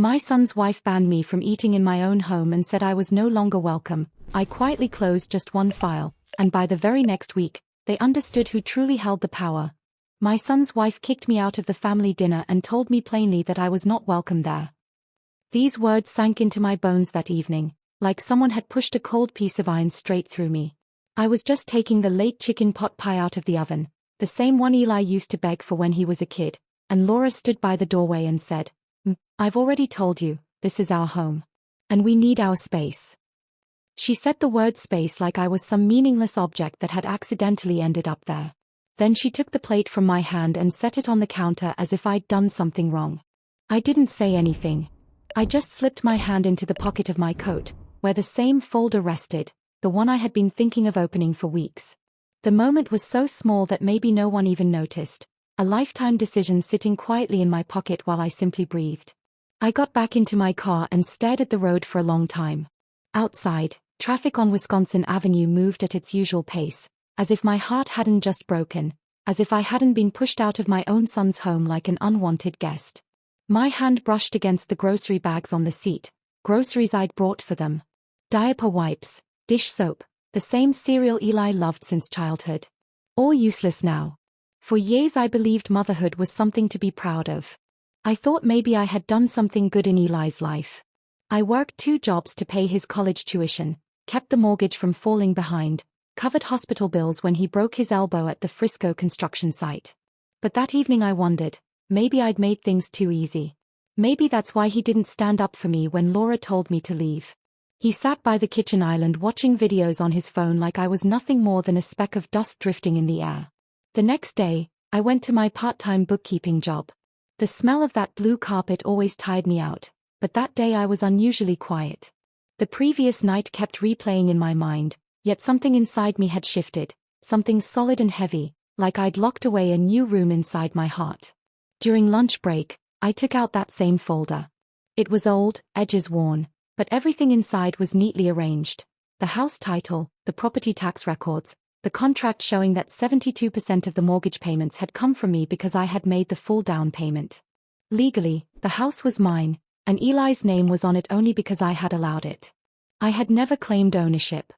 My son's wife banned me from eating in my own home and said I was no longer welcome. I quietly closed just one file, and by the very next week, they understood who truly held the power. My son's wife kicked me out of the family dinner and told me plainly that I was not welcome there. These words sank into my bones that evening, like someone had pushed a cold piece of iron straight through me. I was just taking the late chicken pot pie out of the oven, the same one Eli used to beg for when he was a kid, and Laura stood by the doorway and said, I've already told you, this is our home. And we need our space. She said the word space like I was some meaningless object that had accidentally ended up there. Then she took the plate from my hand and set it on the counter as if I'd done something wrong. I didn't say anything. I just slipped my hand into the pocket of my coat, where the same folder rested, the one I had been thinking of opening for weeks. The moment was so small that maybe no one even noticed, a lifetime decision sitting quietly in my pocket while I simply breathed. I got back into my car and stared at the road for a long time. Outside, traffic on Wisconsin Avenue moved at its usual pace, as if my heart hadn't just broken, as if I hadn't been pushed out of my own son's home like an unwanted guest. My hand brushed against the grocery bags on the seat, groceries I'd brought for them. Diaper wipes, dish soap, the same cereal Eli loved since childhood. All useless now. For years I believed motherhood was something to be proud of. I thought maybe I had done something good in Eli's life. I worked 2 jobs to pay his college tuition, kept the mortgage from falling behind, covered hospital bills when he broke his elbow at the Frisco construction site. But that evening I wondered, maybe I'd made things too easy. Maybe that's why he didn't stand up for me when Laura told me to leave. He sat by the kitchen island watching videos on his phone like I was nothing more than a speck of dust drifting in the air. The next day, I went to my part-time bookkeeping job. The smell of that blue carpet always tired me out, but that day I was unusually quiet. The previous night kept replaying in my mind, yet something inside me had shifted, something solid and heavy, like I'd locked away a new room inside my heart. During lunch break, I took out that same folder. It was old, edges worn, but everything inside was neatly arranged. The house title, the property tax records, the contract showing that 72% of the mortgage payments had come from me because I had made the full down payment. Legally, the house was mine, and Eli's name was on it only because I had allowed it. I had never claimed ownership.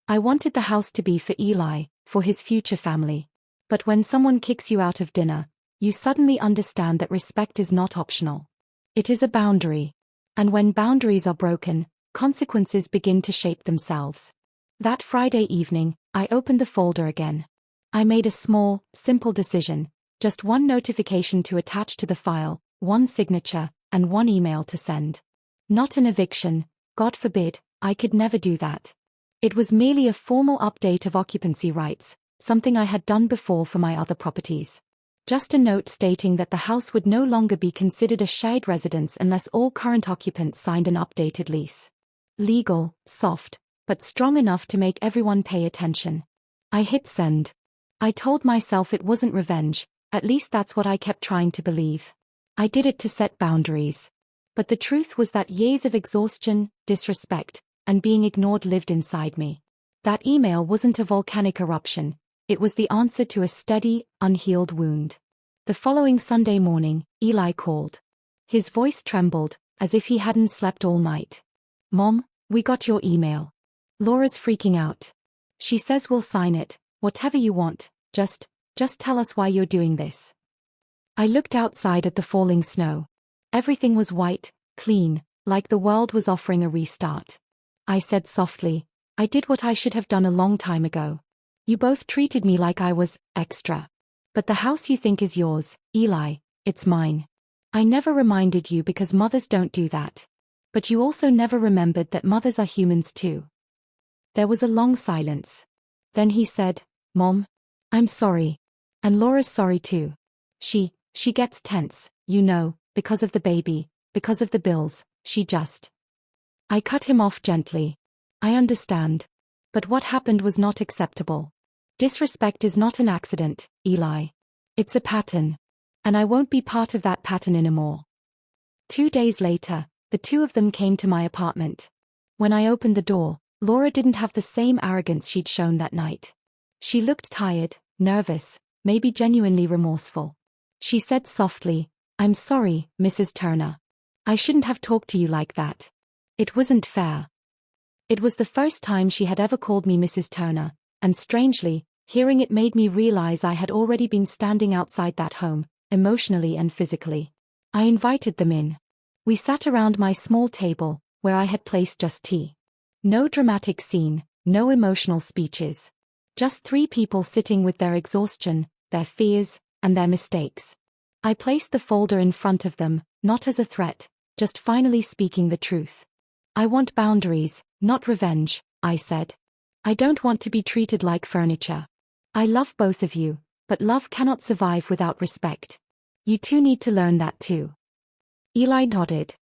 I wanted the house to be for Eli, for his future family. But when someone kicks you out of dinner, you suddenly understand that respect is not optional. It is a boundary. And when boundaries are broken, consequences begin to shape themselves. That Friday evening, I opened the folder again. I made a small, simple decision, just one notification to attach to the file, one signature, and one email to send. Not an eviction, God forbid, I could never do that. It was merely a formal update of occupancy rights, something I had done before for my other properties. Just a note stating that the house would no longer be considered a shared residence unless all current occupants signed an updated lease. Legal, soft, but strong enough to make everyone pay attention. I hit send. I told myself it wasn't revenge, at least that's what I kept trying to believe. I did it to set boundaries. But the truth was that years of exhaustion, disrespect, and being ignored lived inside me. That email wasn't a volcanic eruption, it was the answer to a steady, unhealed wound. The following Sunday morning, Eli called. His voice trembled, as if he hadn't slept all night. Mom, we got your email. Laura's freaking out. She says we'll sign it, whatever you want, just tell us why you're doing this. I looked outside at the falling snow. Everything was white, clean, like the world was offering a restart. I said softly, I did what I should have done a long time ago. You both treated me like I was extra. But the house you think is yours, Eli, it's mine. I never reminded you because mothers don't do that. But you also never remembered that mothers are humans too. There was a long silence. Then he said, Mom, I'm sorry. And Laura's sorry too. She gets tense, you know, because of the baby, because of the bills, I cut him off gently. I understand. But what happened was not acceptable. Disrespect is not an accident, Eli. It's a pattern. And I won't be part of that pattern anymore. 2 days later, the two of them came to my apartment. When I opened the door, Laura didn't have the same arrogance she'd shown that night. She looked tired, nervous, maybe genuinely remorseful. She said softly, I'm sorry, Mrs. Turner. I shouldn't have talked to you like that. It wasn't fair. It was the first time she had ever called me Mrs. Turner, and strangely, hearing it made me realize I had already been standing outside that home, emotionally and physically. I invited them in. We sat around my small table, where I had placed just tea. No dramatic scene, no emotional speeches. Just 3 people sitting with their exhaustion, their fears, and their mistakes. I placed the folder in front of them, not as a threat, just finally speaking the truth. I want boundaries, not revenge, I said. I don't want to be treated like furniture. I love both of you, but love cannot survive without respect. You two need to learn that too. Eli nodded.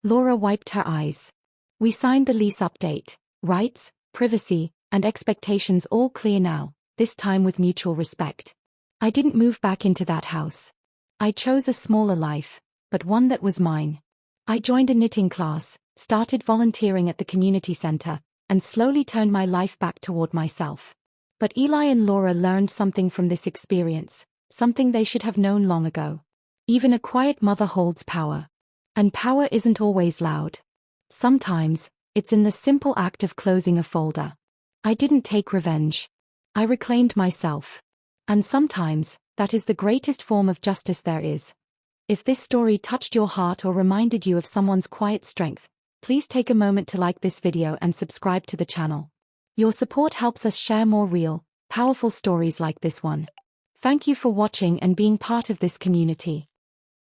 Laura wiped her eyes. We signed the lease update. Rights, privacy, and expectations all clear now, this time with mutual respect. I didn't move back into that house. I chose a smaller life, but one that was mine. I joined a knitting class, started volunteering at the community center, and slowly turned my life back toward myself. But Eli and Laura learned something from this experience, something they should have known long ago. Even a quiet mother holds power. And power isn't always loud. Sometimes, it's in the simple act of closing a folder. I didn't take revenge. I reclaimed myself. And sometimes, that is the greatest form of justice there is. If this story touched your heart or reminded you of someone's quiet strength, please take a moment to like this video and subscribe to the channel. Your support helps us share more real, powerful stories like this one. Thank you for watching and being part of this community.